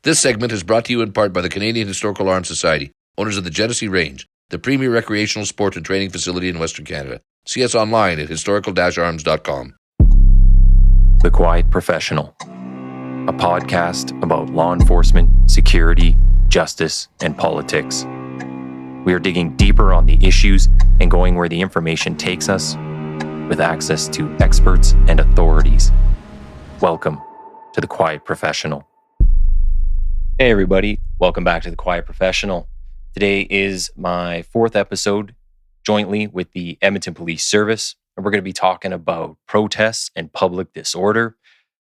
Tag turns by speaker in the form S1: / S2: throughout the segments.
S1: This segment is brought to you in part by the Canadian Historical Arms Society, owners of the Genesee Range, the premier recreational sport and training facility in Western Canada. See us online at historical-arms.com.
S2: The Quiet Professional, a podcast about law enforcement, security, justice, and politics. We are digging deeper on the issues and going where the information takes us with access to experts and authorities. Welcome to The Quiet Professional. Hey everybody, welcome back to The Quiet Professional. Today is my fourth episode jointly with the Edmonton Police Service, and we're going to be talking about protests and public disorder.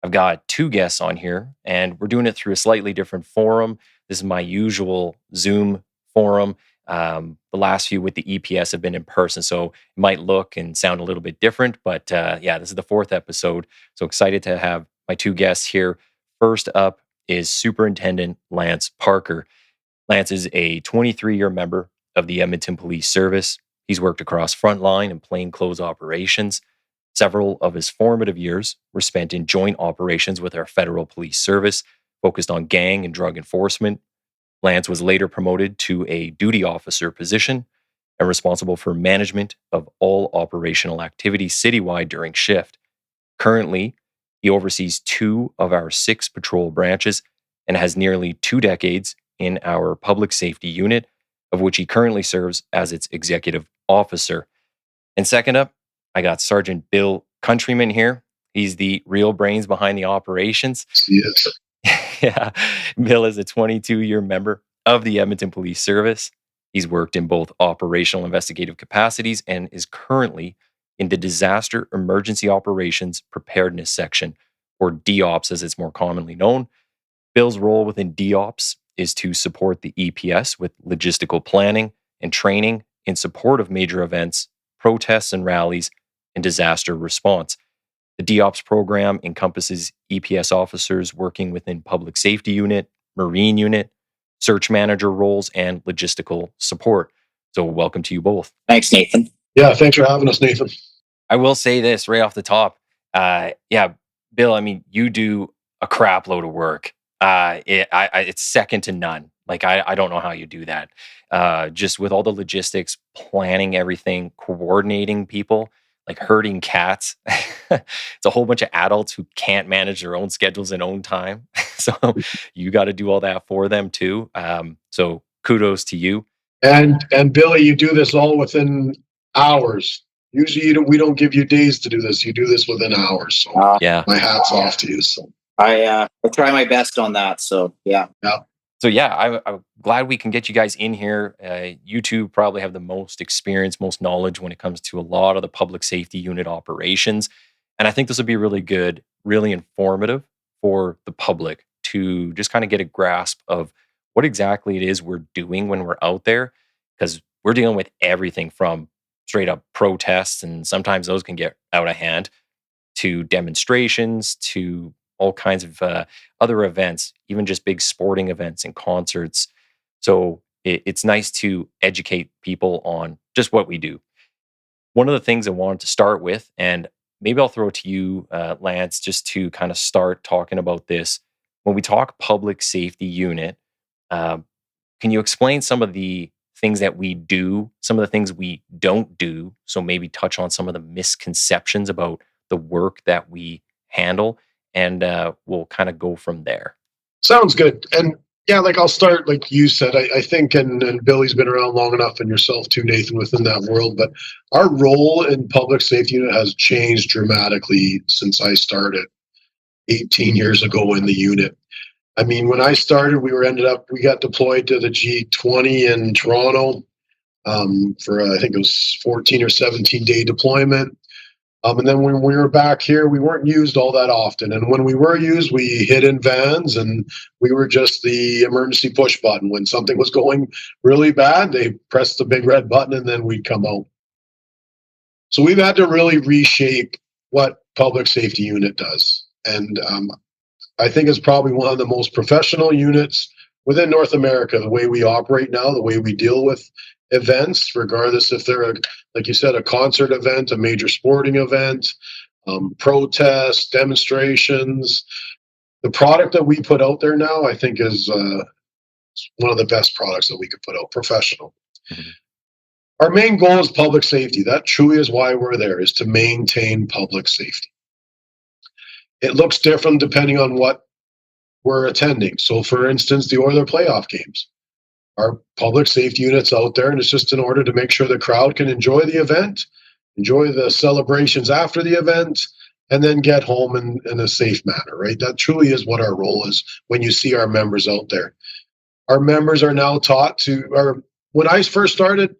S2: I've got two guests on here, and we're doing it through a slightly different forum. This is my usual Zoom forum. The last few with the EPS have been in person, so it might look and sound a little bit different, but this is the fourth episode. So excited to have my two guests here. First up is Superintendent Lance Parker. Lance is a 23-year member of the Edmonton Police Service. He's worked across frontline and plainclothes operations. Several of his formative years were spent in joint operations with our federal police service, focused on gang and drug enforcement. Lance was later promoted to a duty officer position and responsible for management of all operational activities citywide during shift. Currently, he oversees 2 of our 6 patrol branches and has nearly 2 decades in our Public Safety Unit, of which he currently serves as its executive officer. And second up, I got Sergeant Bill Countryman here. He's the real brains behind the operations.
S3: Yes.
S2: Yeah, Bill is a 22-year member of the Edmonton Police Service. He's worked in both operational investigative capacities and is currently in the Disaster Emergency Operations Preparedness section, or DEOPS as it's more commonly known. Bill's role within DEOPS is to support the EPS with logistical planning and training in support of major events, protests and rallies, and disaster response. The DEOPS program encompasses EPS officers working within Public Safety Unit, Marine Unit, search manager roles, and logistical support. So welcome to you both.
S4: Thanks, Nathan.
S3: Yeah, thanks for having us, Nathan.
S2: I will say this right off the top. Bill, I mean, you do a crap load of work. It's second to none. Like, I don't know how you do that. Just with all the logistics, planning everything, coordinating people, like herding cats. It's a whole bunch of adults who can't manage their own schedules and own time. So you got to do all that for them too. So kudos to you.
S3: And Billy, you do this all within hours. Usually we don't give you days to do this. You do this within hours. So
S2: yeah,
S3: my hat's off to you. So
S4: I try my best on that. So yeah.
S2: So yeah, I'm glad we can get you guys in here. You two probably have the most experience, most knowledge when it comes to a lot of the public safety unit operations. And I think this will be really good, really informative for the public to just kind of get a grasp of what exactly it is we're doing when we're out there. Because we're dealing with everything from straight up protests, and sometimes those can get out of hand, to demonstrations, to all kinds of other events, even just big sporting events and concerts. So it's nice to educate people on just what we do. One of the things I wanted to start with, and maybe I'll throw it to you, Lance, just to kind of start talking about this. When we talk public safety unit, can you explain some of the things that we do, some of the things we don't do? So maybe touch on some of the misconceptions about the work that we handle, and we'll kind of go from there.
S3: sounds good. And yeah, like I'll start, like you said, I think, and Billy's been around long enough, and yourself too, Nathan, within that world, but our role in public safety unit has changed dramatically since I started 18 years ago in the unit. I mean, when I started, we got deployed to the G20 in Toronto for, I think it was 14 or 17 day deployment. And then when we were back here, we weren't used all that often. And when we were used, we hid in vans, and we were just the emergency push button. When something was going really bad, they pressed the big red button, and then we'd come out. So we've had to really reshape what public safety unit does. And I think it's probably one of the most professional units within North America, the way we operate now, the way we deal with events, regardless if they're, like you said, a concert event, a major sporting event, protests, demonstrations. the product that we put out there now, I think, is one of the best products that we could put out. Professional.
S2: Mhm.
S3: Our main goal is public safety. That truly is why we're there, is to maintain public safety. It looks different depending on what we're attending. So, for instance, the Oiler playoff games. Our public safety unit's out there, and it's just in order to make sure the crowd can enjoy the event, enjoy the celebrations after the event, and then get home in a safe manner, right? That truly is what our role is when you see our members out there. Our members are now taught to, or when I first started,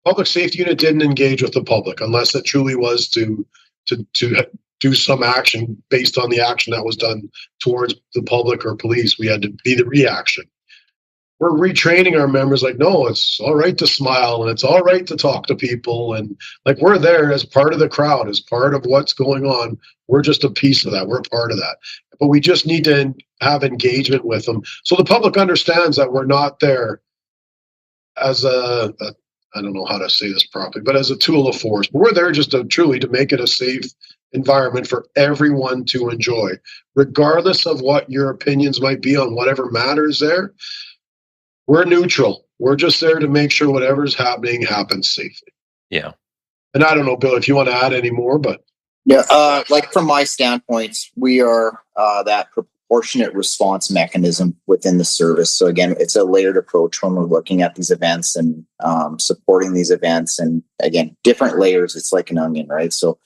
S3: public safety unit didn't engage with the public unless it truly was to do some action based on the action that was done towards the public or police. We had to be the reaction. We're retraining our members like, no, it's all right to smile and it's all right to talk to people. And like, we're there as part of the crowd, as part of what's going on. We're just a piece of that. We're part of that. But we just need to have engagement with them. So the public understands that we're not there as I don't know how to say this properly, but as a tool of force. But we're there just to truly to make it a safe environment for everyone to enjoy, regardless of what your opinions might be on whatever matters there. We're neutral. We're just there to make sure whatever's happening happens safely.
S2: Yeah.
S3: And I don't know, Bill, if you want to add any more, but
S4: Yeah, like from my standpoint, we are that proportionate response mechanism within the service. So again, it's a layered approach when we're looking at these events and supporting these events. And again, different layers. It's like an onion, right? So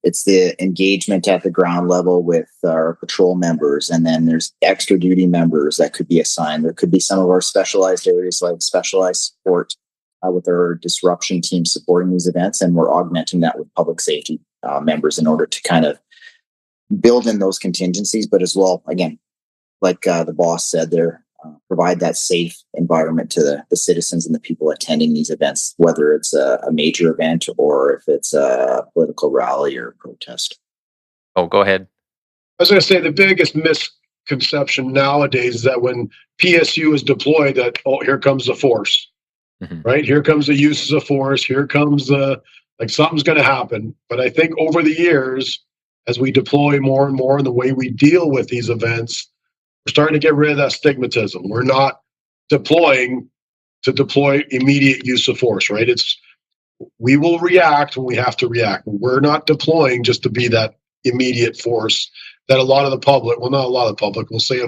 S4: it's the engagement at the ground level with our patrol members, and then there's extra duty members that could be assigned. There could be some of our specialized areas like specialized support with our disruption team supporting these events, and we're augmenting that with public safety members in order to kind of build in those contingencies, but as well, again, like the boss said there, provide that safe environment to the citizens and the people attending these events, whether it's a major event or if it's a political rally or protest.
S2: Oh, go ahead.
S3: I was going to say the biggest misconception nowadays is that when PSU is deployed, that, oh, here comes the force, right? Here comes the uses of force. Here comes like something's going to happen. But I think over the years, as we deploy more and more in the way we deal with these events, we're starting to get rid of that stigmatism. We're not deploying to deploy immediate use of force, right? We will react when we have to react. We're not deploying just to be that immediate force that a lot of the public, well, not a lot of the public, we'll say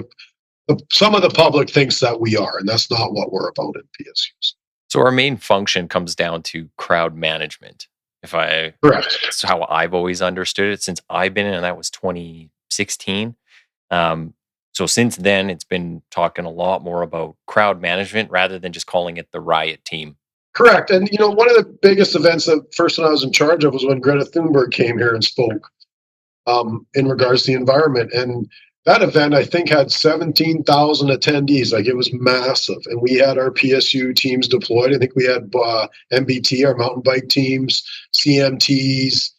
S3: some of the public thinks that we are, and that's not what we're about in PSUs.
S2: So our main function comes down to crowd management.
S3: Correct.
S2: That's how I've always understood it since I've been in, and that was 2016. So since then, it's been talking a lot more about crowd management rather than just calling it the riot team.
S3: Correct. And, one of the biggest events that first one I was in charge of was when Greta Thunberg came here and spoke in regards to the environment. And that event, I think, had 17,000 attendees. Like, it was massive. And we had our PSU teams deployed. I think we had MBT, our mountain bike teams, CMTs.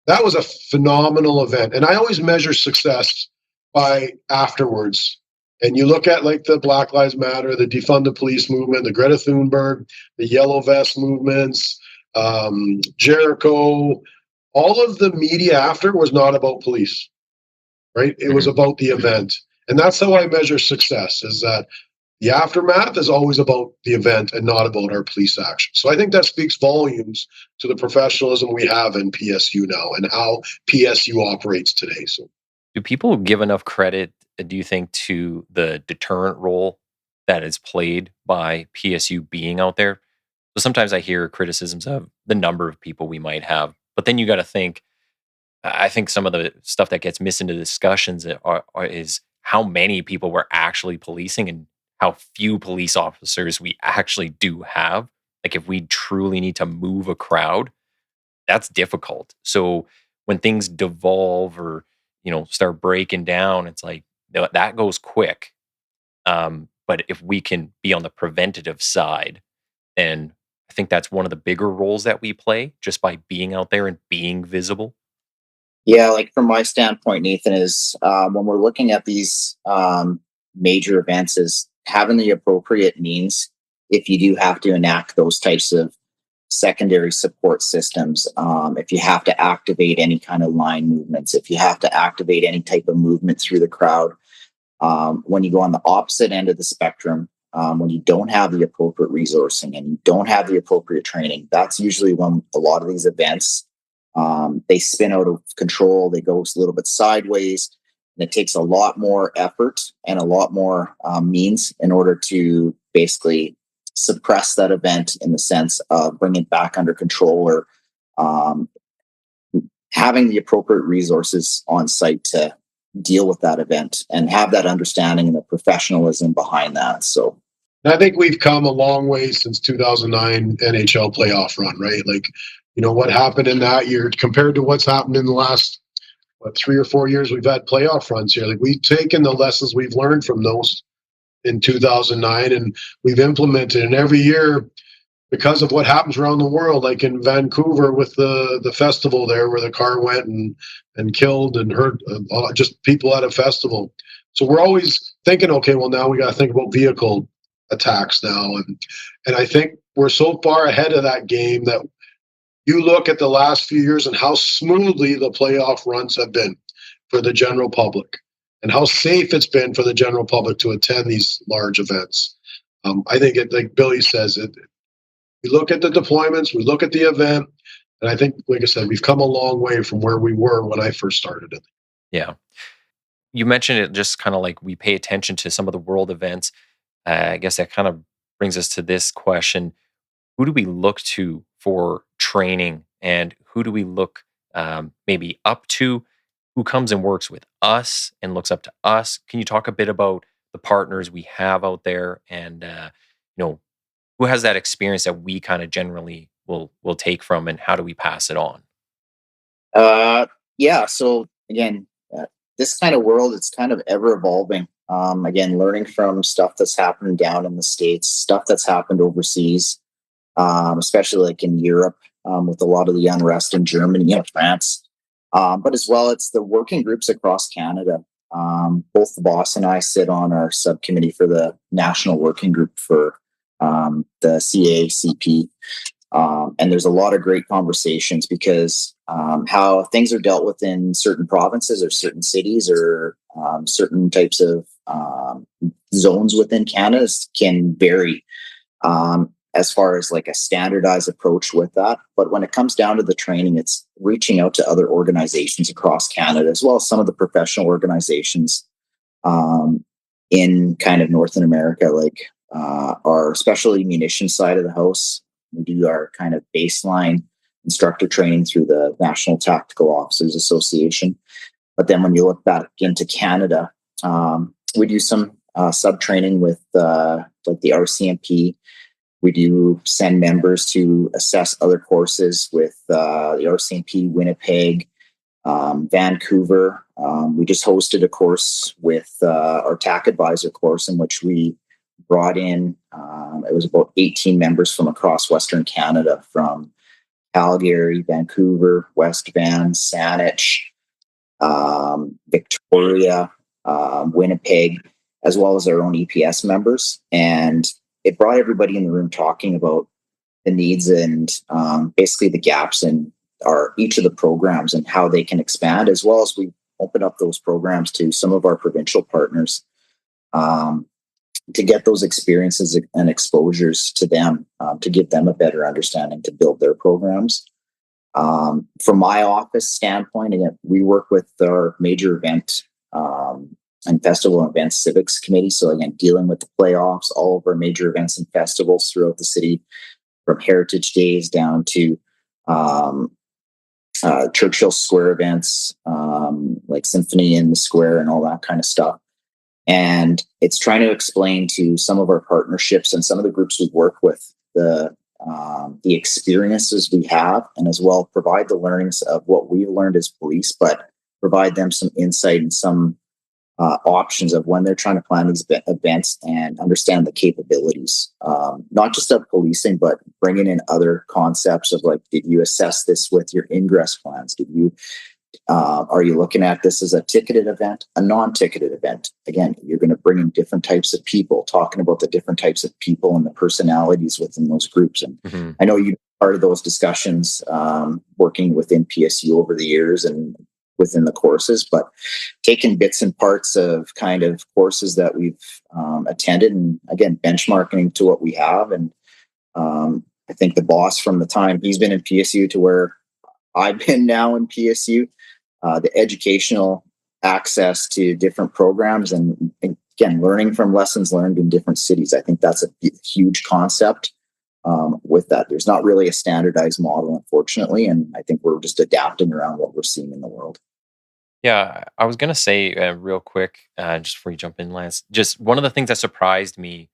S3: That was a phenomenal event. And I always measure success by afterwards. And you look at like the Black Lives Matter, the Defund the Police movement, the Greta Thunberg, the Yellow Vest movements, Jericho, all of the media after was not about police, right? It was about the event. And that's how I measure success, is that the aftermath is always about the event and not about our police action. So I think that speaks volumes to the professionalism we have in PSU now and how PSU operates today. So,
S2: do people give enough credit, do you think, to the deterrent role that is played by PSU being out there? So sometimes I hear criticisms of the number of people we might have, but then you got to think, I think some of the stuff that gets missed into discussions is how many people we're actually policing and how few police officers we actually do have. Like, if we truly need to move a crowd, that's difficult. So when things devolve or start breaking down, it's like that goes quick. But if we can be on the preventative side, then I think that's one of the bigger roles that we play, just by being out there and being visible.
S4: Yeah, like from my standpoint, Nathan, is when we're looking at these major events, is having the appropriate means if you do have to enact those types of secondary support systems, if you have to activate any kind of line movements, if you have to activate any type of movement through the crowd. When you go on the opposite end of the spectrum, when you don't have the appropriate resourcing and you don't have the appropriate training, that's usually when a lot of these events, they spin out of control, they go a little bit sideways, and it takes a lot more effort and a lot more means in order to basically suppress that event in the sense of bringing it back under control, or having the appropriate resources on site to deal with that event and have that understanding and the professionalism behind that. So
S3: I think we've come a long way since 2009 NHL playoff run, right? Like, what happened in that year compared to what's happened in the last 3 or 4 years we've had playoff runs here. Like, we've taken the lessons we've learned from those in 2009 and we've implemented, and every year, because of what happens around the world, like in Vancouver with the festival there where the car went and killed and hurt just people at a festival. So we're always thinking, okay, well, now we got to think about vehicle attacks now. And I think we're so far ahead of that game that you look at the last few years and how smoothly the playoff runs have been for the general public and how safe it's been for the general public to attend these large events. I think it, like Billy says, we look at the deployments, we look at the event, and I think, like I said, we've come a long way from where we were when I first started it.
S2: Yeah. You mentioned it just kind of like we pay attention to some of the world events. I guess that kind of brings us to this question. Who do we look to for training, and who do we look maybe up to? Who comes and works with us and looks up to us? Can you talk a bit about the partners we have out there, and who has that experience that we kind of generally will take from, and how do we pass it on?
S4: Yeah. So again, this kind of world, it's kind of ever evolving. Again, learning from stuff that's happening down in the States, stuff that's happened overseas, especially like in Europe, with a lot of the unrest in Germany and France. But as well, it's the working groups across Canada. Both the boss and I sit on our subcommittee for the national working group for the CACP. And there's a lot of great conversations because how things are dealt with in certain provinces or certain cities or certain types of zones within Canada can vary as far as like a standardized approach with that. But when it comes down to the training, it's reaching out to other organizations across Canada, as well as some of the professional organizations in kind of North America, like our specialty munitions side of the house. We do our kind of baseline instructor training through the National Tactical Officers Association. But then when you look back into Canada, we do some sub-training with like the RCMP. We do send members to assess other courses with the RCMP Winnipeg, Vancouver. We just hosted a course with our TAC Advisor course in which we brought in, it was about 18 members from across Western Canada, from Calgary, Vancouver, West Van, Saanich, Victoria, Winnipeg, as well as our own EPS members. And it brought everybody in the room talking about the needs and basically the gaps in each of the programs and how they can expand, as well as we open up those programs to some of our provincial partners to get those experiences and exposures to them, to give them a better understanding to build their programs. From my office standpoint, again, we work with our major event and festival and events civics committee. So again, dealing with the playoffs, all of our major events and festivals throughout the city, from Heritage Days down to Churchill Square events, like Symphony in the Square and all that kind of stuff. And it's trying to explain to some of our partnerships and some of the groups we work with the experiences we have, and as well provide the learnings of what we've learned as police, but provide them some insight and some options of when they're trying to plan these events and understand the capabilities, not just of policing, but bringing in other concepts of like, did you assess this with your ingress plans? Did you are you looking at this as a ticketed event, a non-ticketed event? Again, you're going to bring in different types of people, talking about the different types of people and the personalities within those groups. And I know you part of those discussions, working within PSU over the years and within the courses, but taking bits and parts of kind of courses that we've attended, and again, benchmarking to what we have. And I think the boss, from the time he's been in PSU to where I've been now in PSU, the educational access to different programs and again, learning from lessons learned in different cities. I think that's a huge concept. With that, there's not really a standardized model, unfortunately, and I think we're just adapting around what we're seeing in the world.
S2: Yeah, I was going to say real quick, just before you jump in, Lance, just one of the things that surprised me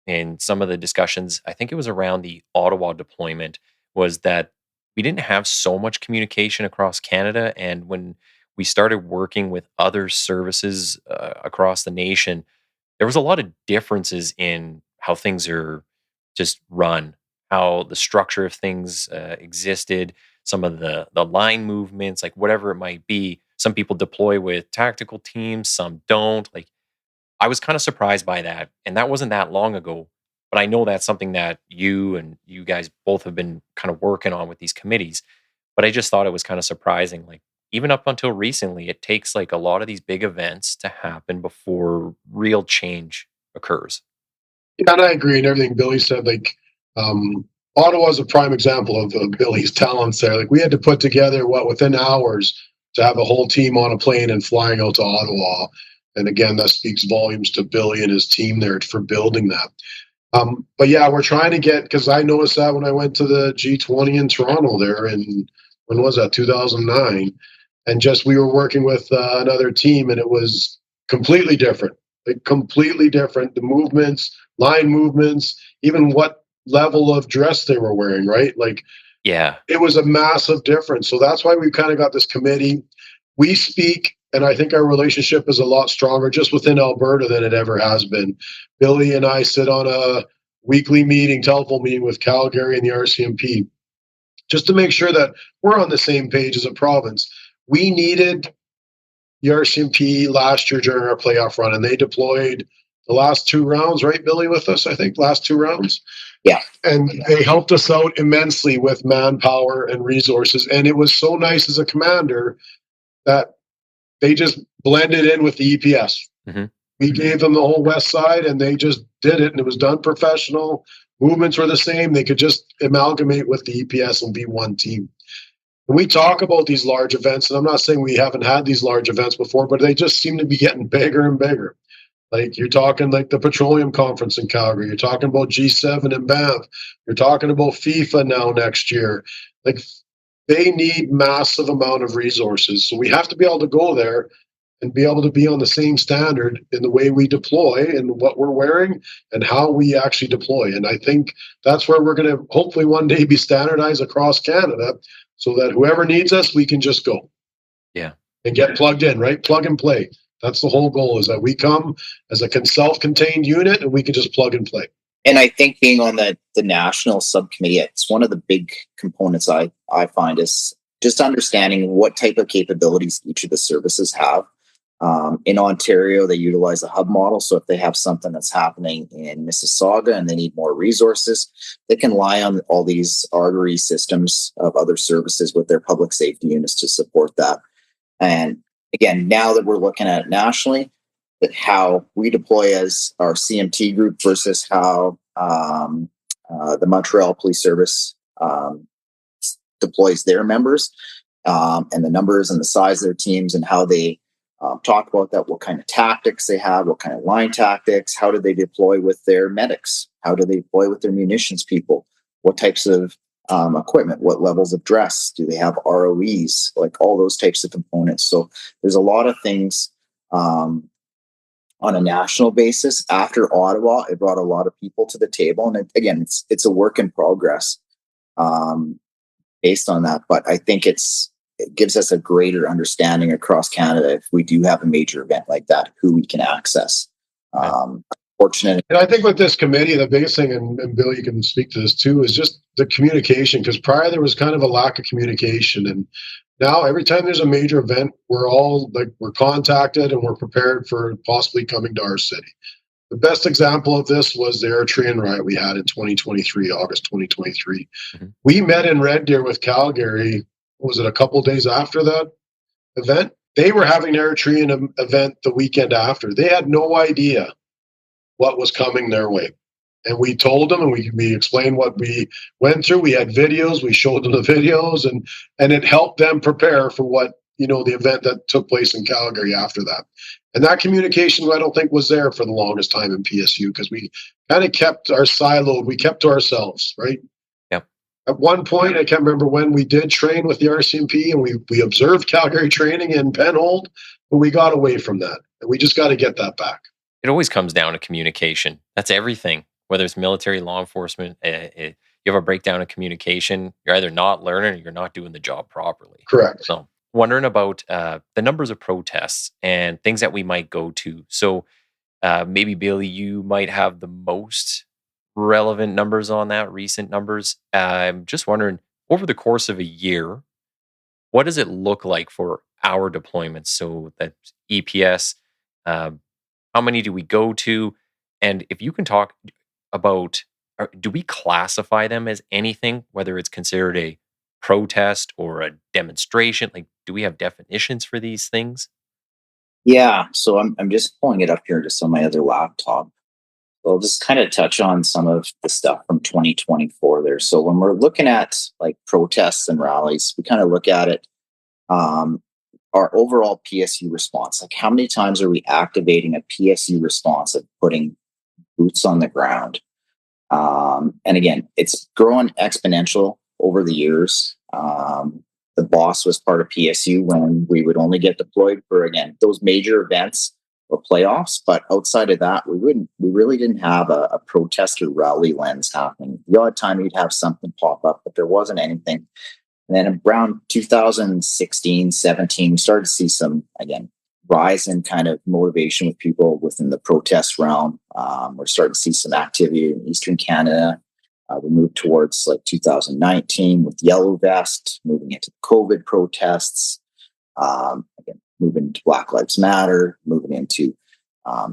S2: in some of the discussions, I think it was around the Ottawa deployment, was that we didn't have so much communication across Canada. And when we started working with other services across the nation, there was a lot of differences in how things are just run, how the structure of things existed, some of the line movements, like whatever it might be. Some people deploy with tactical teams, some don't. Like, I was kind of surprised by that. And that wasn't that long ago. But I know that's something that you and you guys both have been kind of working on with these committees. But I just thought it was kind of surprising. Like, even up until recently, it takes like a lot of these big events to happen before real change occurs.
S3: Yeah, and I agree in everything Billy said. Like, Ottawa is a prime example of Billy's talents there. Like, we had to put together within hours to have a whole team on a plane and flying out to Ottawa. And again, that speaks volumes to Billy and his team there for building that. But yeah, we're trying to get, because I noticed that when I went to the G20 in Toronto there in, when was that, 2009? And just, we were working with another team, and it was completely different. Like, completely different. The movements, line movements, even what level of dress they were wearing, right? Like,
S2: Yeah.
S3: it was a massive difference. So that's why we kind of got this committee. We speak, and I think our relationship is a lot stronger just within Alberta than it ever has been. Billy and I sit on a weekly meeting, telephone meeting with Calgary and the RCMP, just to make sure that we're on the same page as a province. We needed the RCMP last year during our playoff run, and they deployed the last 2 rounds, right, Billy, with us, I think, last 2 rounds.
S4: Yeah.
S3: And they helped us out immensely with manpower and resources. And it was so nice as a commander that they just blended in with the EPS.
S2: Mm-hmm.
S3: We gave them the whole west side, and they just did it, and it was done professional. Movements were the same. They could just amalgamate with the EPS and be one team. When we talk about these large events, and I'm not saying we haven't had these large events before, but they just seem to be getting bigger and bigger. Like, you're talking like the Petroleum Conference in Calgary. You're talking about G7 in Banff. You're talking about FIFA now next year. Like, they need massive amount of resources. So we have to be able to go there and be able to be on the same standard in the way we deploy and what we're wearing and how we actually deploy. And I think that's where we're going to hopefully one day be standardized across Canada, so that whoever needs us, we can just go.
S2: Yeah.
S3: And get plugged in, right? Plug and play. That's the whole goal, is that we come as a self-contained unit and we can just plug and play.
S4: And I think being on the national subcommittee, it's one of the big components I find is just understanding what type of capabilities each of the services have. In Ontario, they utilize a hub model. So if they have something that's happening in Mississauga and they need more resources, they can rely on all these artery systems of other services with their public safety units to support that. And again, now that we're looking at it nationally, that how we deploy as our CMT group versus how the Montreal Police Service deploys their members, and the numbers and the size of their teams and how they talk about that, what kind of tactics they have, what kind of line tactics, how do they deploy with their medics, how do they deploy with their munitions people, what types of equipment, what levels of dress, do they have ROEs, like all those types of components. So there's a lot of things on a national basis. After Ottawa, it brought a lot of people to the table. And again, it's a work in progress based on that. But I think it gives us a greater understanding across Canada if we do have a major event like that, who we can access. Fortunate.
S3: And I think with this committee, the biggest thing, and Bill, you can speak to this too, is just the communication. Because prior there was kind of a lack of communication, and now every time there's a major event, we're all like, we're contacted and we're prepared for possibly coming to our city. The best example of this was the Eritrean riot we had in 2023, August 2023.
S2: Mm-hmm.
S3: We met in Red Deer with Calgary. Was it a couple days after that event? They were having an Eritrean event the weekend after. They had no idea what was coming their way. And we told them, and we explained what we went through. We had videos. We showed them the videos, and it helped them prepare for what, the event that took place in Calgary after that. And that communication, I don't think, was there for the longest time in PSU, because we kind of kept our siloed. We kept to ourselves, right?
S2: Yep.
S3: At one point, I can't remember when, we did train with the RCMP, and we observed Calgary training in Penhold, but we got away from that. And we just got to get that back.
S2: It always comes down to communication. That's everything. Whether it's military, law enforcement, you have a breakdown of communication, you're either not learning or you're not doing the job properly.
S3: Correct.
S2: So wondering about the numbers of protests and things that we might go to. So maybe, Billy, you might have the most relevant numbers on that, recent numbers. I'm just wondering, over the course of a year, what does it look like for our deployments? So that EPS, how many do we go to? And if you can talk about, do we classify them as anything, whether it's considered a protest or a demonstration? Like, do we have definitions for these things?
S4: Yeah, so I'm just pulling it up here just on my other laptop. So I'll just kind of touch on some of the stuff from 2024 there. So when we're looking at like protests and rallies, we kind of look at it, our overall PSU response. Like, how many times are we activating a PSU response of putting boots on the ground? And again, it's grown exponential over the years. The boss was part of PSU when we would only get deployed for, again, those major events or playoffs. But outside of that, we really didn't have a protest or rally lens happening. The odd time you'd have something pop up, but there wasn't anything. And then around 2016, 17, we started to see some, again, rise in kind of motivation with people within the protest realm. We're starting to see some activity in Eastern Canada. We moved towards like 2019 with Yellow Vest, moving into COVID protests, again, moving into Black Lives Matter, moving into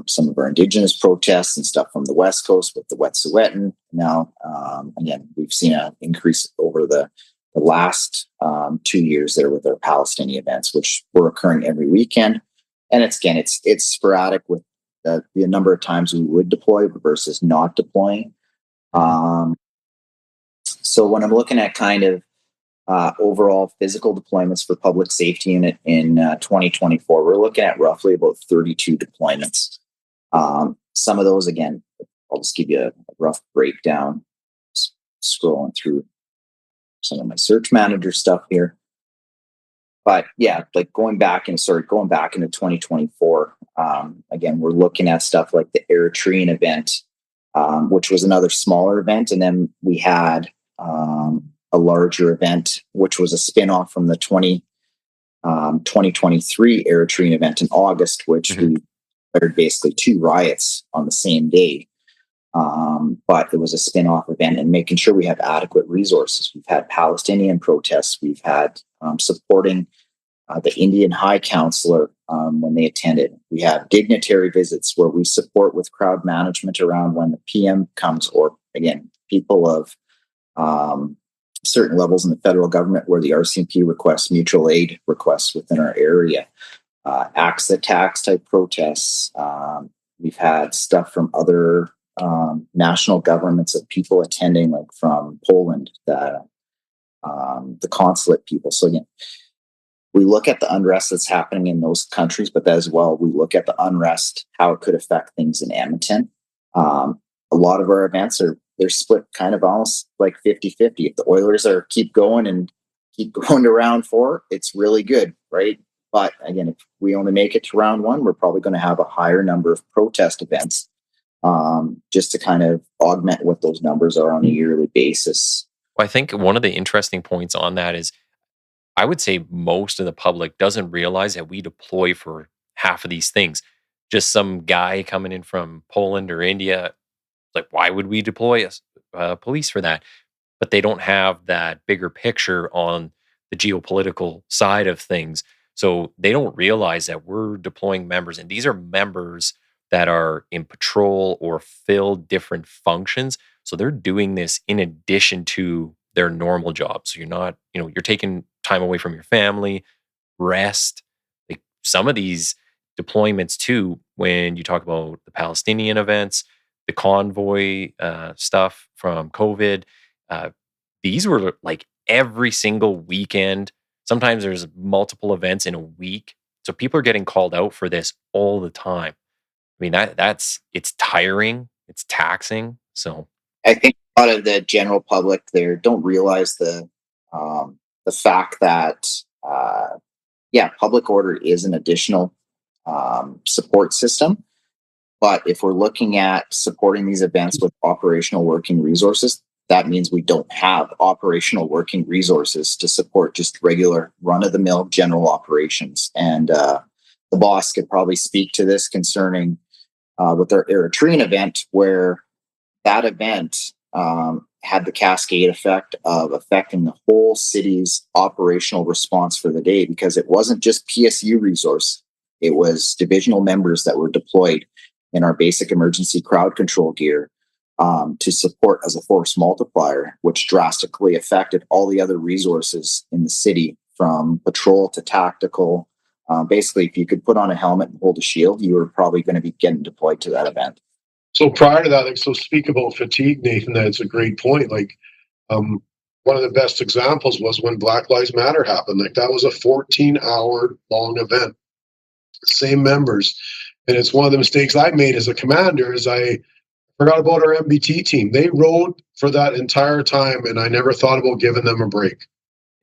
S4: some of our Indigenous protests and stuff from the West Coast with the Wet'suwet'en. Now, again, we've seen an increase over the last 2 years there with our Palestinian events, which were occurring every weekend. And it's sporadic with the number of times we would deploy versus not deploying. So when I'm looking at kind of overall physical deployments for Public Safety Unit in 2024, we're looking at roughly about 32 deployments. Some of those, again, I'll just give you a rough breakdown, scrolling through some of my search manager stuff here. But yeah, like going back into 2024, again, we're looking at stuff like the Eritrean event, which was another smaller event. And then we had a larger event, which was a spin-off from the 2023 Eritrean event in August, which we declared basically two riots on the same day. But it was a spin-off event, and making sure we have adequate resources. We've had Palestinian protests. We've had supporting the Indian High Counselor when they attended. We have dignitary visits where we support with crowd management around when the PM comes, or again, people of certain levels in the federal government where the RCMP requests mutual aid requests within our area. Axe attacks type protests. We've had stuff from other national governments of people attending, like from Poland, the consulate people. So again, we look at the unrest that's happening in those countries, but as well, we look at the unrest, how it could affect things in Edmonton. A lot of our events they're split kind of almost like 50-50. If the Oilers keep going to round 4, it's really good, right? But again, if we only make it to round 1, we're probably going to have a higher number of protest events, just to kind of augment what those numbers are on a yearly basis.
S2: Well, I think one of the interesting points on that is, I would say most of the public doesn't realize that we deploy for half of these things. Just some guy coming in from Poland or India, like, why would we deploy police for that? But they don't have that bigger picture on the geopolitical side of things. So they don't realize that we're deploying members, and these are members that are in patrol or fill different functions. So they're doing this in addition to their normal job. So you're not, you're taking time away from your family, rest. Like some of these deployments too, when you talk about the Palestinian events, the convoy stuff from COVID, these were like every single weekend. Sometimes there's multiple events in a week. So people are getting called out for this all the time. I mean, it's tiring, it's taxing. So
S4: I think a lot of the general public there don't realize the fact that public order is an additional support system. But if we're looking at supporting these events with operational working resources, that means we don't have operational working resources to support just regular run-of-the-mill general operations. And the boss could probably speak to this concerning with our Eritrean event, where that event had the cascade effect of affecting the whole city's operational response for the day, because it wasn't just PSU resource. It was divisional members that were deployed in our basic emergency crowd control gear to support as a force multiplier, which drastically affected all the other resources in the city, from patrol to tactical. Basically, if you could put on a helmet and hold a shield, you were probably going to be getting deployed to that event.
S3: So prior to that, so speak about fatigue, Nathan. That's a great point. One of the best examples was when Black Lives Matter happened. That was a 14-hour long event. Same members. And it's one of the mistakes I made as a commander is I forgot about our MBT team. They rode for that entire time, and I never thought about giving them a break.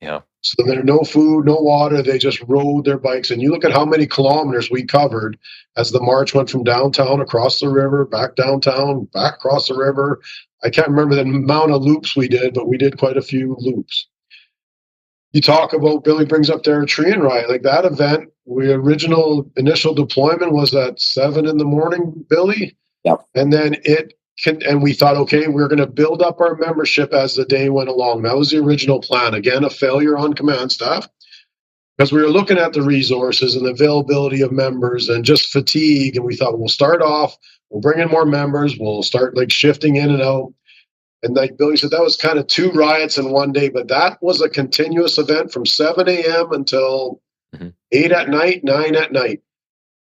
S2: Yeah.
S3: So there's no food, no water. They just rode their bikes. And you look at how many kilometers we covered as the march went from downtown across the river, back downtown, back across the river. I can't remember the amount of loops we did, but we did quite a few loops. You talk about, Billy brings up the Eritrean riot. That event, initial deployment was at 7 a.m, Billy.
S4: Yep.
S3: And then and we thought, okay, we're going to build up our membership as the day went along. That was the original plan. Again, a failure on command staff, because we were looking at the resources and the availability of members and just fatigue. And we thought, we'll start off, we'll bring in more members, we'll start shifting in and out. And Billy said, that was kind of 2 riots in one day, but that was a continuous event from 7 a.m. until 8 at night, 9 at night.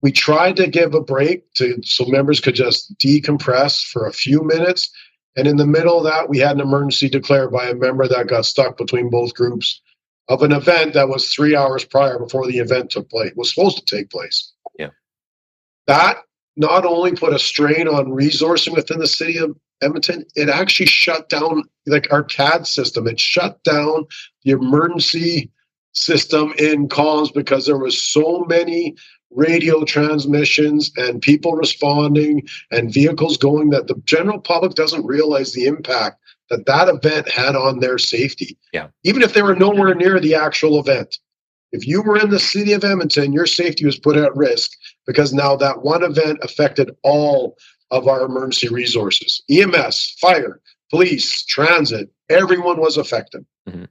S3: We tried to give a break so members could just decompress for a few minutes. And in the middle of that, we had an emergency declared by a member that got stuck between both groups of an event that was 3 hours prior before the event was supposed to take place.
S2: Yeah.
S3: That not only put a strain on resourcing within the city of Edmonton, it actually shut down our CAD system. It shut down the emergency system in comms, because there was so many radio transmissions and people responding and vehicles going that the general public doesn't realize the impact that event had on their safety.
S2: Yeah.
S3: Even if they were nowhere near the actual event. If you were in the city of Edmonton, your safety was put at risk, because now that one event affected all of our emergency resources. EMS, fire, police, transit, everyone was affected.
S2: Mm-hmm.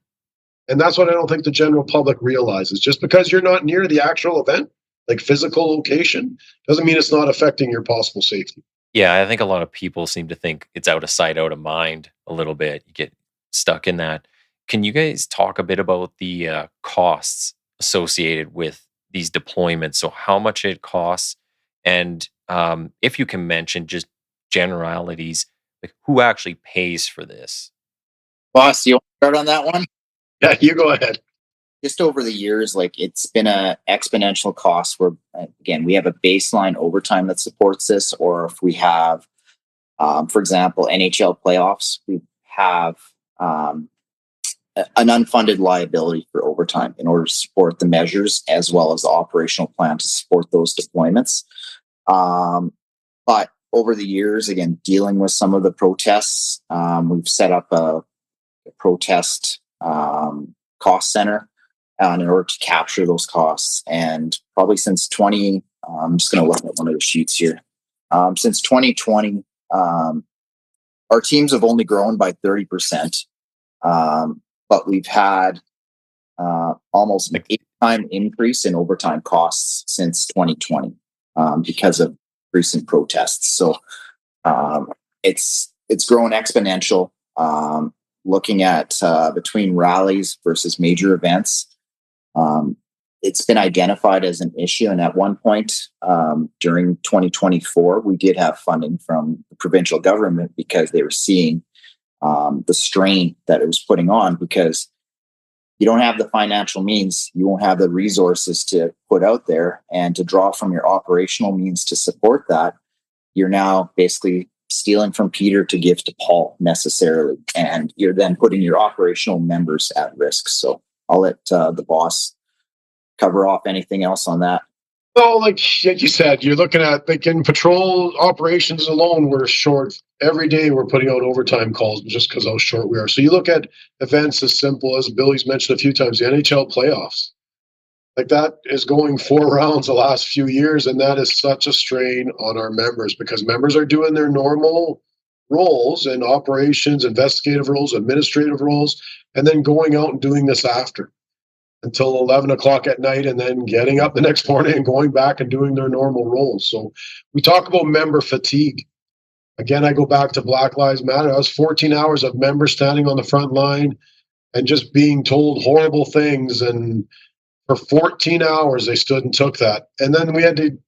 S3: And that's what I don't think the general public realizes. Just because you're not near the actual event, physical location, doesn't mean it's not affecting your possible safety.
S2: Yeah, I think a lot of people seem to think it's out of sight, out of mind a little bit. You get stuck in that. Can you guys talk a bit about the costs associated with these deployments? So how much it costs, and if you can mention just generalities, who actually pays for this?
S4: Boss, you want to start on that one?
S3: Yeah, you go ahead.
S4: Just over the years, it's been an exponential cost where, again, we have a baseline overtime that supports this, or if we have, for example, NHL playoffs, we have an unfunded liability for overtime in order to support the measures as well as the operational plan to support those deployments. But over the years, again, dealing with some of the protests, we've set up a protest cost center in order to capture those costs. And probably since I'm just going to look at one of the sheets here. Since 2020, our teams have only grown by 30%, but we've had almost an 8-time increase in overtime costs since 2020 because of recent protests. So it's grown exponential. Looking at between rallies versus major events, it's been identified as an issue. And at one point during 2024, we did have funding from the provincial government because they were seeing the strain that it was putting on, because you don't have the financial means, you won't have the resources to put out there and to draw from your operational means to support that. You're now basically stealing from Peter to give to Paul necessarily. And you're then putting your operational members at risk. So I'll let the boss cover off anything else on that.
S3: Well, like you said, you're looking at, like, in patrol operations alone, we're short. Every day we're putting out overtime calls just because how short we are. So you look at events as simple as Billy's mentioned a few times, the NHL playoffs. Like, that is going 4 rounds the last few years, and that is such a strain on our members because members are doing their normal roles in operations, investigative roles, administrative roles, and then going out and doing this after until 11 o'clock at night, and then getting up the next morning and going back and doing their normal roles. So we talk about member fatigue. Again, I go back to Black Lives Matter. That was 14 hours of members standing on the front line and just being told horrible things, and for 14 hours, they stood and took that. And then we had to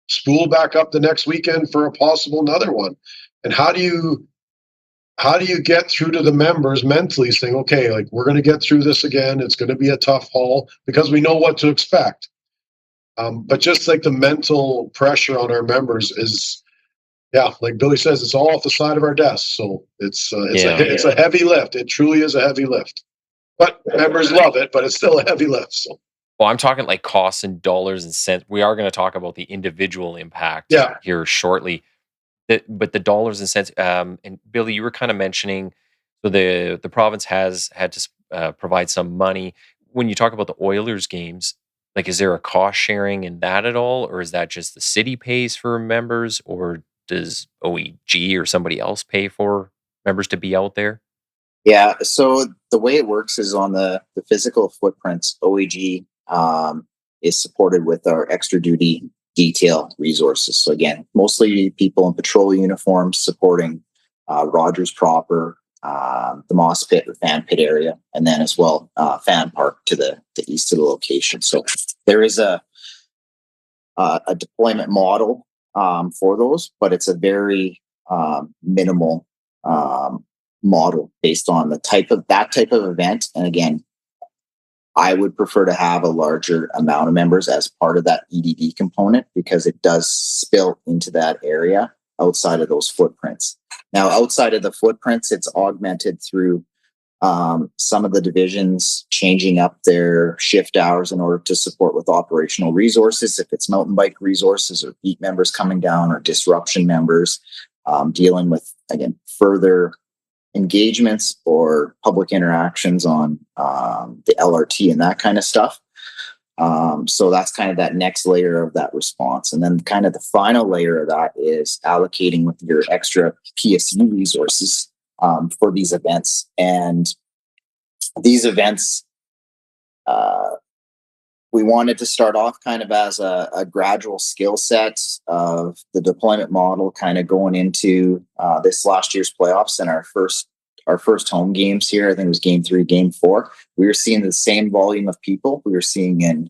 S3: spool back up the next weekend for a possible another one. And how do you get through to the members mentally saying, okay, like, we're going to get through this again. It's going to be a tough haul because we know what to expect. But just like the mental pressure on our members is, yeah, like Billy says, it's all off the side of our desk. So it's a heavy lift. It truly is a heavy lift. But members love it, but it's still a heavy lift. So.
S2: Well, I'm talking like costs in dollars and cents. We are going to talk about the individual impact here shortly. But the dollars and cents, and Billy, you were kind of mentioning, so the province has had to provide some money. When you talk about the Oilers games, like, is there a cost sharing in that at all? Or is that just the city pays for members? Or does OEG or somebody else pay for members to be out there?
S4: Yeah, so the way it works is on the physical footprints, OEG is supported with our extra duty detail resources. So again, mostly people in patrol uniforms supporting Rogers proper, the Moss Pit or Fan Pit area, and then as well Fan Park to the east of the location. So there is a deployment model for those, but it's a very minimal model based on the type of event. And again, I would prefer to have a larger amount of members as part of that EDD component because it does spill into that area outside of those footprints. Now, outside of the footprints, it's augmented through some of the divisions changing up their shift hours in order to support with operational resources. If it's mountain bike resources or beat members coming down or disruption members, dealing with, again, further engagements or public interactions on the LRT and that kind of stuff. So that's kind of that next layer of that response. And then kind of the final layer of that is allocating with your extra PSU resources for these events. And these events, we wanted to start off kind of as a gradual skill set of the deployment model, kind of going into this last year's playoffs and our first home games here. I think it was game 3, game 4. We were seeing the same volume of people we were seeing in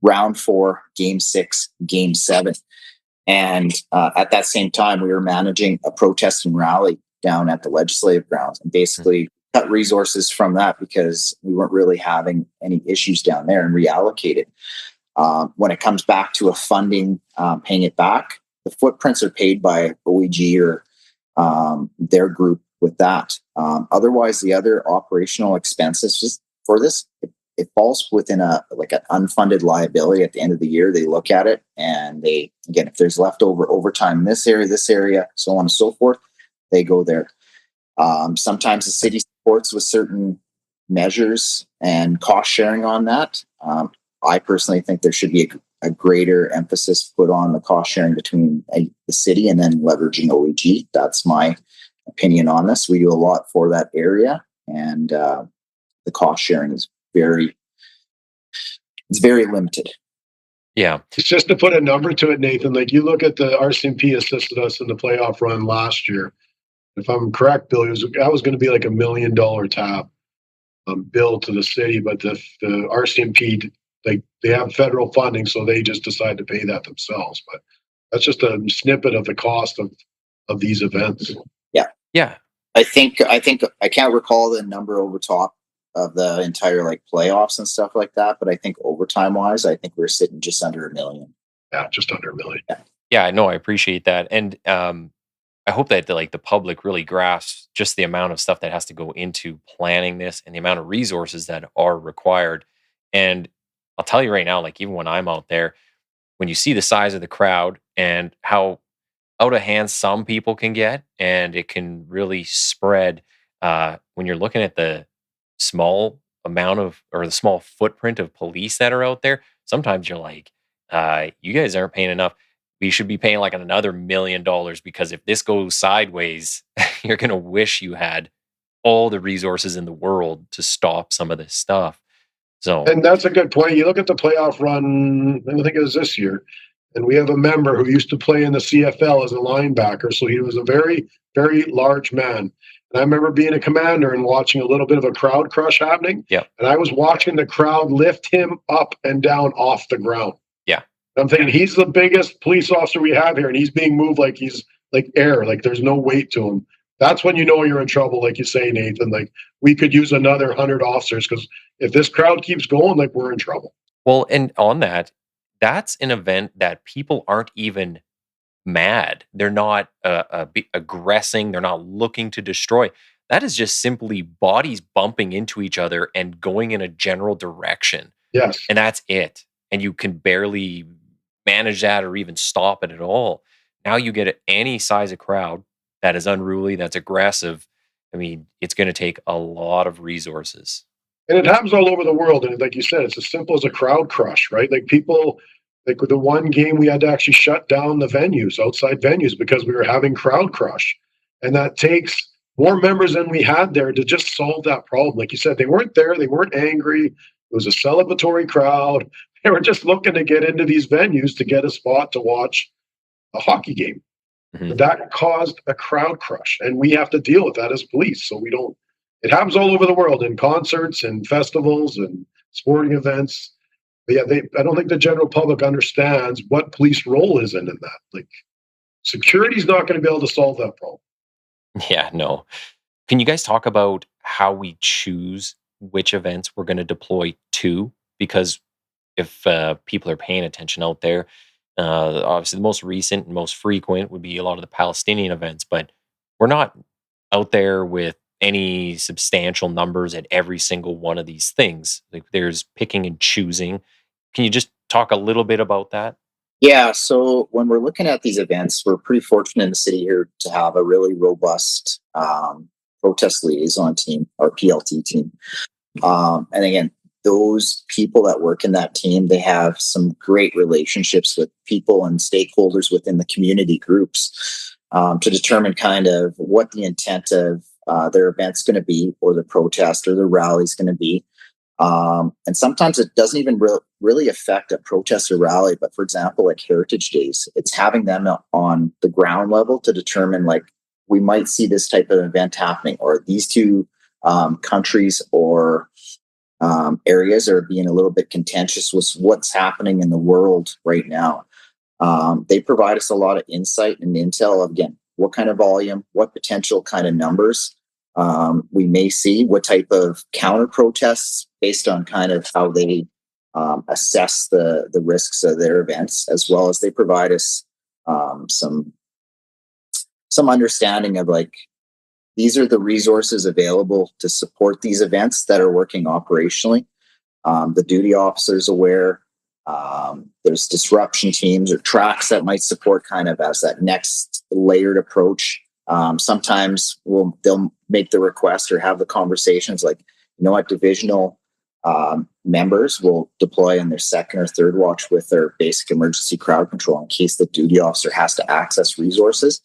S4: round 4, game 6, game 7. And at that same time, we were managing a protest and rally down at the legislative grounds and basically cut resources from that because we weren't really having any issues down there and reallocated. When it comes back to a funding, paying it back, the footprints are paid by OEG or their group with that. Otherwise, the other operational expenses for this, it falls within an unfunded liability. At the end of the year, they look at it and they, again, if there's leftover overtime in this area, so on and so forth, they go there. Sometimes the city supports with certain measures and cost sharing on that. I personally think there should be a greater emphasis put on the cost sharing between the city and then leveraging OEG. That's my opinion on this. We do a lot for that area, and the cost sharing is very limited.
S2: Yeah.
S3: It's just to put a number to it, Nathan. Like you look at the RCMP assisted us in the playoff run last year. If I'm correct, Bill, that was going to be like $1 million tab bill to the city, but the RCMP, they have federal funding, so they just decide to pay that themselves. But that's just a snippet of the cost of these events.
S2: Yeah.
S4: I think I can't recall the number over top of the entire like playoffs and stuff like that, but I think overtime wise, I think we're sitting just under $1 million.
S3: Yeah, just under $1 million.
S2: Yeah, no, I appreciate that. And I hope that the public really grasps just the amount of stuff that has to go into planning this and the amount of resources that are required. And I'll tell you right now, like even when I'm out there, when you see the size of the crowd and how out of hand some people can get, and it can really spread when you're looking at the small amount of or the small footprint of police that are out there. Sometimes you're like, you guys aren't paying enough. We should be paying like another $1 million, because if this goes sideways, you're going to wish you had all the resources in the world to stop some of this stuff. So,
S3: and that's a good point. You look at the playoff run, I think it was this year, and we have a member who used to play in the CFL as a linebacker. So he was a very, very large man. And I remember being a commander and watching a little bit of a crowd crush happening.
S2: Yeah.
S3: And I was watching the crowd lift him up and down off the ground.
S2: Yeah.
S3: I'm thinking he's the biggest police officer we have here, and he's being moved like he's like air, like there's no weight to him. That's when you know you're in trouble, like you say, Nathan. Like we could use another 100 officers, because if this crowd keeps going, like we're in trouble.
S2: Well, and on that, that's an event that people aren't even mad. They're not aggressing. They're not looking to destroy. That is just simply bodies bumping into each other and going in a general direction.
S3: Yes.
S2: And that's it. And you can barely manage that or even stop it at all. Now you get any size of crowd that is unruly, that's aggressive. I mean, it's going to take a lot of resources.
S3: And it happens all over the world. And like you said, it's as simple as a crowd crush, right? Like people, like with the one game, we had to actually shut down the venues, outside venues, because we were having crowd crush. And that takes more members than we had there to just solve that problem. Like you said, they weren't there. They weren't angry. It was a celebratory crowd. They were just looking to get into these venues to get a spot to watch a hockey game. Mm-hmm. That caused a crowd crush, and we have to deal with that as police. So we don't, it happens all over the world in concerts and festivals and sporting events. But yeah, I don't think the general public understands what police role is in that. Like security's not going to be able to solve that problem.
S2: Yeah, no. Can you guys talk about how we choose which events we're going to deploy to? Because if people are paying attention out there, obviously the most recent and most frequent would be a lot of the Palestinian events, but we're not out there with any substantial numbers at every single one of these things. Like there's picking and choosing. Can you just talk a little bit about that?
S4: Yeah, so when we're looking at these events, we're pretty fortunate in the city here to have a really robust protest liaison team, or PLT team. And again, those people that work in that team, they have some great relationships with people and stakeholders within the community groups to determine kind of what the intent of their event's going to be, or the protest or the rally's going to be. And sometimes it doesn't even really affect a protest or rally, but for example, like Heritage Days, it's having them on the ground level to determine, like, we might see this type of event happening, or these two countries or areas are being a little bit contentious with what's happening in the world right now. They provide us a lot of insight and intel of, again, what kind of volume, what potential kind of numbers we may see, what type of counter protests based on kind of how they assess the risks of their events, as well as they provide us some understanding of, like, these are the resources available to support these events that are working operationally. The duty officers aware. There's disruption teams or tracks that might support kind of as that next layered approach. Sometimes they'll make the request or have the conversations, like, you know what, divisional members will deploy in their second or third watch with their basic emergency crowd control in case the duty officer has to access resources.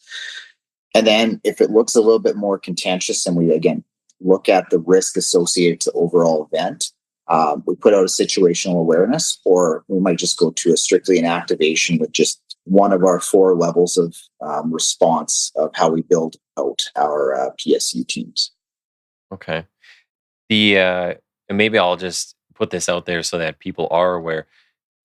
S4: And then if it looks a little bit more contentious and we, again, look at the risk associated to the overall event, we put out a situational awareness, or we might just go to strictly an activation with just one of our 4 levels of response of how we build out our PSU teams.
S2: Okay. And maybe I'll just put this out there so that people are aware.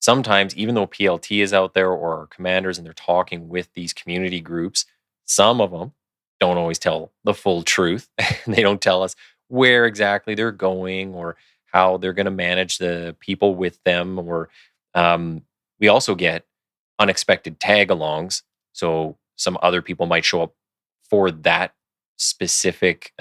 S2: Sometimes, even though PLT is out there or our commanders and they're talking with these community groups, some of them don't always tell the full truth. They don't tell us where exactly they're going or how they're going to manage the people with them. Or we also get unexpected tag-alongs. So some other people might show up for that specific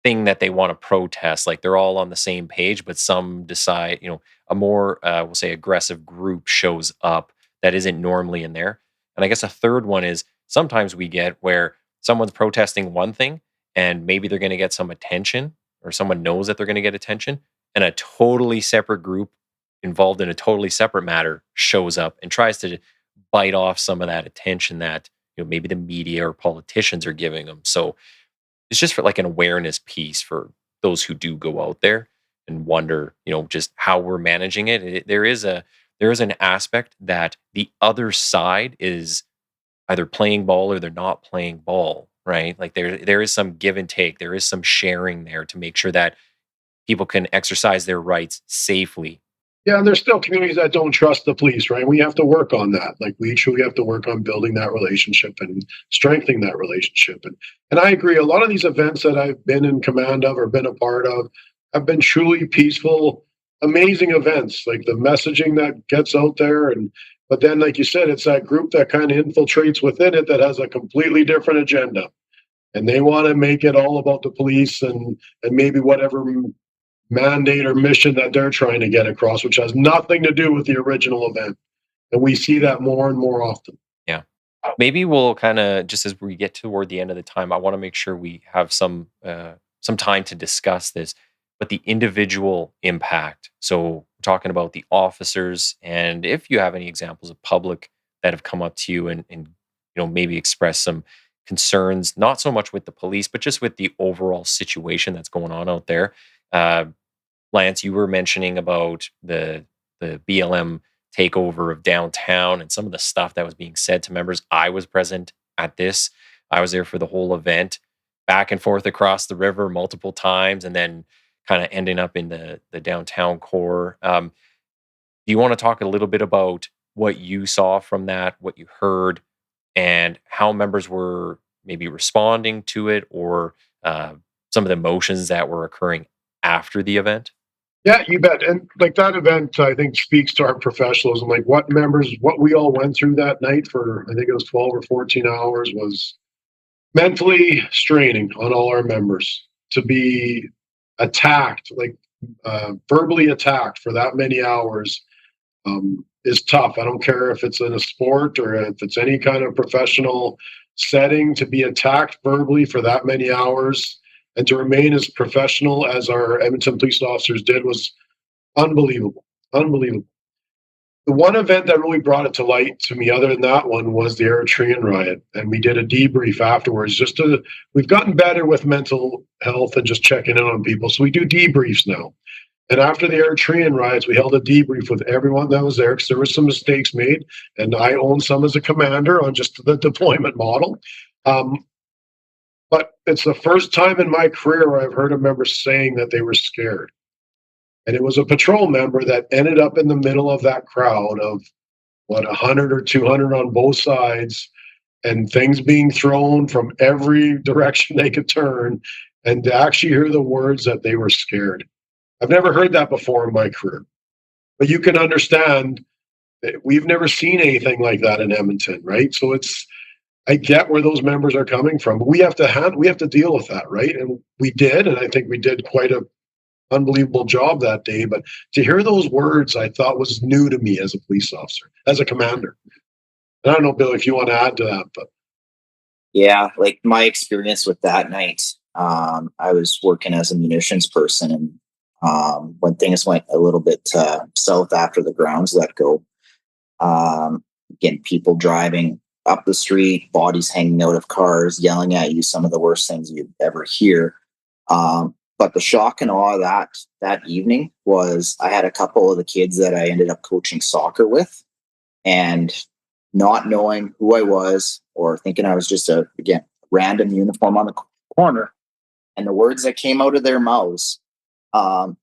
S2: thing that they want to protest. Like they're all on the same page, but some decide, a more, we'll say, aggressive group shows up that isn't normally in there. And I guess a third one is sometimes we get where someone's protesting one thing and maybe they're going to get some attention, or someone knows that they're going to get attention, and a totally separate group involved in a totally separate matter shows up and tries to bite off some of that attention that maybe the media or politicians are giving them. So it's just for like an awareness piece for those who do go out there and wonder, just how we're managing it. There is an aspect that the other side is either playing ball or they're not playing ball, right? Like there is some give and take. There is some sharing there to make sure that people can exercise their rights safely.
S3: Yeah, and there's still communities that don't trust the police, right? We have to work on that. Like we truly have to work on building that relationship and strengthening that relationship. And I agree. A lot of these events that I've been in command of or been a part of have been truly peaceful, amazing events. Like the messaging that gets out there, but then, like you said, it's that group that kind of infiltrates within it that has a completely different agenda, and they want to make it all about the police and maybe whatever mandate or mission that they're trying to get across, which has nothing to do with the original event. And we see that more and more often.
S2: Yeah. Maybe we'll kind of, just as we get toward the end of the time, I want to make sure we have some time to discuss this, but the individual impact. So we're talking about the officers, and if you have any examples of public that have come up to you and maybe express some concerns, not so much with the police, but just with the overall situation that's going on out there. Lance, you were mentioning about the BLM takeover of downtown and some of the stuff that was being said to members. I was present at this. I was there for the whole event, back and forth across the river multiple times, and then kind of ending up in the downtown core. Do you want to talk a little bit about what you saw from that, what you heard, and how members were maybe responding to it, or some of the emotions that were occurring after the event?
S3: Yeah, you bet. And like that event, I think speaks to our professionalism. Like what we all went through that night for, I think it was 12 or 14 hours, was mentally straining on all our members. To be attacked, like verbally attacked for that many hours is tough. I don't care if it's in a sport or if it's any kind of professional setting. To be attacked verbally for that many hours and to remain as professional as our Edmonton police officers did was unbelievable. Unbelievable. The one event that really brought it to light to me, other than that one, was the Eritrean riot. And we did a debrief afterwards. We've gotten better with mental health and just checking in on people. So we do debriefs now. And after the Eritrean riots, we held a debrief with everyone that was there because there were some mistakes made. And I own some as a commander on just the deployment model. But it's the first time in my career where I've heard a member saying that they were scared. And it was a patrol member that ended up in the middle of that crowd of 100 or 200 on both sides, and things being thrown from every direction they could turn, and to actually hear the words that they were scared. I've never heard that before in my career. But you can understand that we've never seen anything like that in Edmonton, right? So I get where those members are coming from, but we have to deal with that, right? And we did, and I think we did quite a unbelievable job that day. But to hear those words, I thought was new to me as a police officer, as a commander. And I don't know, Bill, if you want to add to that, but
S4: yeah, like my experience with that night, I was working as a munitions person, and when things went a little bit south after the grounds let go, again, people driving up the street, bodies hanging out of cars, yelling at you, some of the worst things you'd ever hear. But the shock and awe of that evening was I had a couple of the kids that I ended up coaching soccer with, and not knowing who I was or thinking I was just a, again, random uniform on the corner, and the words that came out of their mouths, and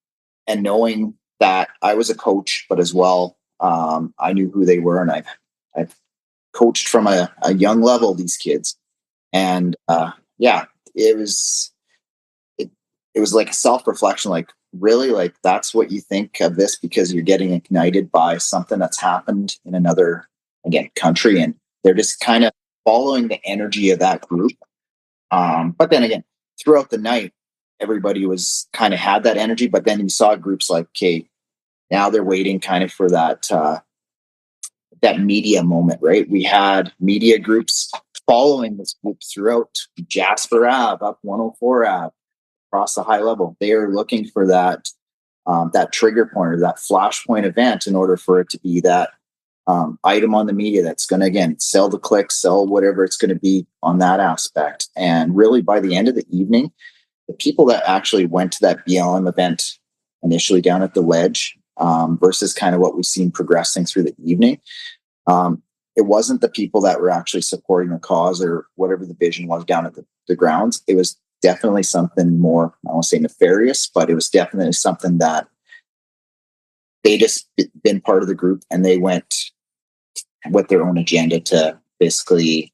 S4: knowing that I was a coach, but as well, I knew who they were, and I've coached from a young level these kids, and it was like a self-reflection, like really, like that's what you think of this because you're getting ignited by something that's happened in another, again, country, and they're just kind of following the energy of that group. But then again, throughout the night, everybody was kind of had that energy, but then you saw groups like, okay, now they're waiting kind of for that media moment, right? We had media groups following this group throughout Jasper Ave, up 104 Ave, across the high level. They are looking for that trigger point or that flashpoint event in order for it to be that item on the media that's going to, again, sell the clicks, sell whatever it's going to be on that aspect. And really, by the end of the evening, the people that actually went to that BLM event initially down at the Wedge versus kind of what we've seen progressing through the evening, it wasn't the people that were actually supporting the cause or whatever the vision was down at the grounds. It was definitely something more, I won't say nefarious, but it was definitely something that they just been part of the group and they went with their own agenda to basically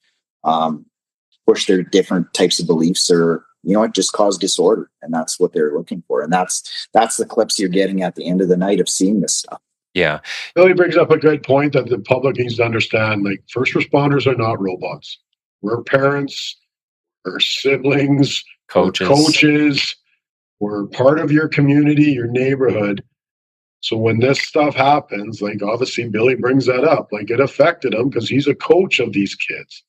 S4: push their different types of beliefs or, just cause disorder. And that's what they're looking for. And that's the clips you're getting at the end of the night of seeing this stuff.
S2: Yeah.
S3: Billy brings up a good point that the public needs to understand, like first responders are not robots. We're parents, we're siblings, coaches, we're part of your community, your neighborhood. So when this stuff happens, like obviously Billy brings that up, like it affected him because he's a coach of these kids.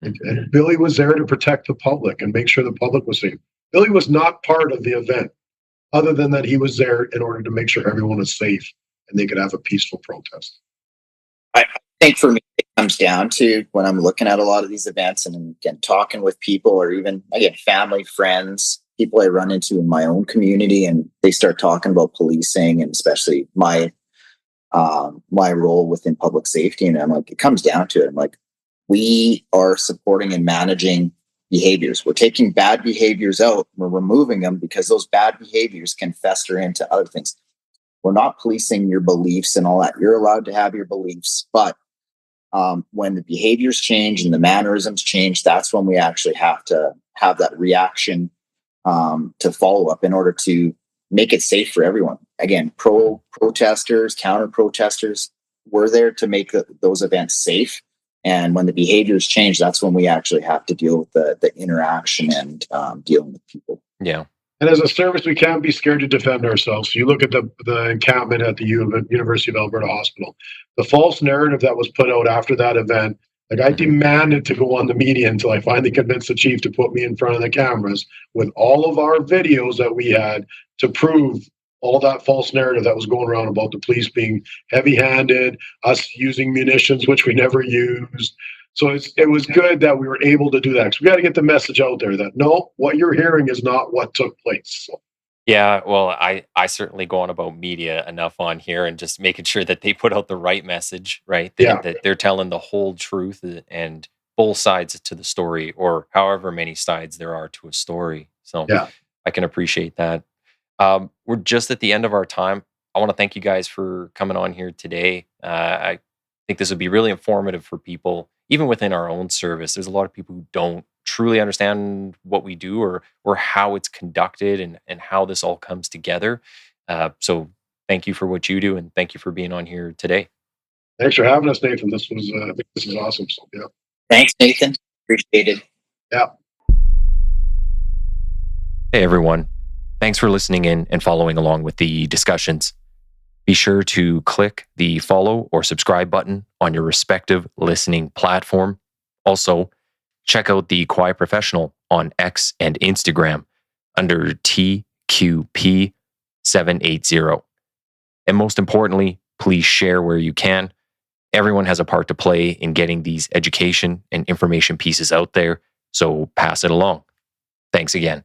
S3: And Billy was there to protect the public and make sure the public was safe. Billy was not part of the event, other than that he was there in order to make sure everyone was safe and they could have a peaceful protest.
S4: I think for me, it comes down to when I'm looking at a lot of these events and again, talking with people or even, again, family, friends, people I run into in my own community, and they start talking about policing and especially my role within public safety. And I'm like, it comes down to it. I'm like, we are supporting and managing behaviors. We're taking bad behaviors out. We're removing them because those bad behaviors can fester into other things. We're not policing your beliefs and all that. You're allowed to have your beliefs, but when the behaviors change and the mannerisms change, that's when we actually have to have that reaction to follow up in order to make it safe for everyone. Again, protesters, counter protesters, we're there to make those events safe. And when the behaviors change, that's when we actually have to deal with the interaction and dealing with people.
S2: Yeah.
S3: And as a service, we can't be scared to defend ourselves. So you look at the encampment at the University of Alberta Hospital, the false narrative that was put out after that event. Like I demanded to go on the media until I finally convinced the chief to put me in front of the cameras with all of our videos that we had to prove all that false narrative that was going around about the police being heavy-handed, us using munitions, which we never used. So it was good that we were able to do that. Because we got to get the message out there that, no, what you're hearing is not what took place. So.
S2: Yeah, well, I certainly go on about media enough on here and just making sure that they put out the right message, right? That they're telling the whole truth and both sides to the story, or however many sides there are to a story. So I can appreciate that. We're just at the end of our time. I want to thank you guys for coming on here today. I think this would be really informative for people, even within our own service. There's a lot of people who don't truly understand what we do or how it's conducted and how this all comes together. So thank you for what you do, and thank you for being on here today.
S3: Thanks for having us, Nathan. This is awesome. So, yeah.
S4: Thanks, Nathan. Appreciate it.
S3: Yeah.
S2: Hey, everyone. Thanks for listening in and following along with the discussions. Be sure to click the follow or subscribe button on your respective listening platform. Also, check out the Quiet Professional on X and Instagram under TQP780. And most importantly, please share where you can. Everyone has a part to play in getting these education and information pieces out there, so pass it along. Thanks again.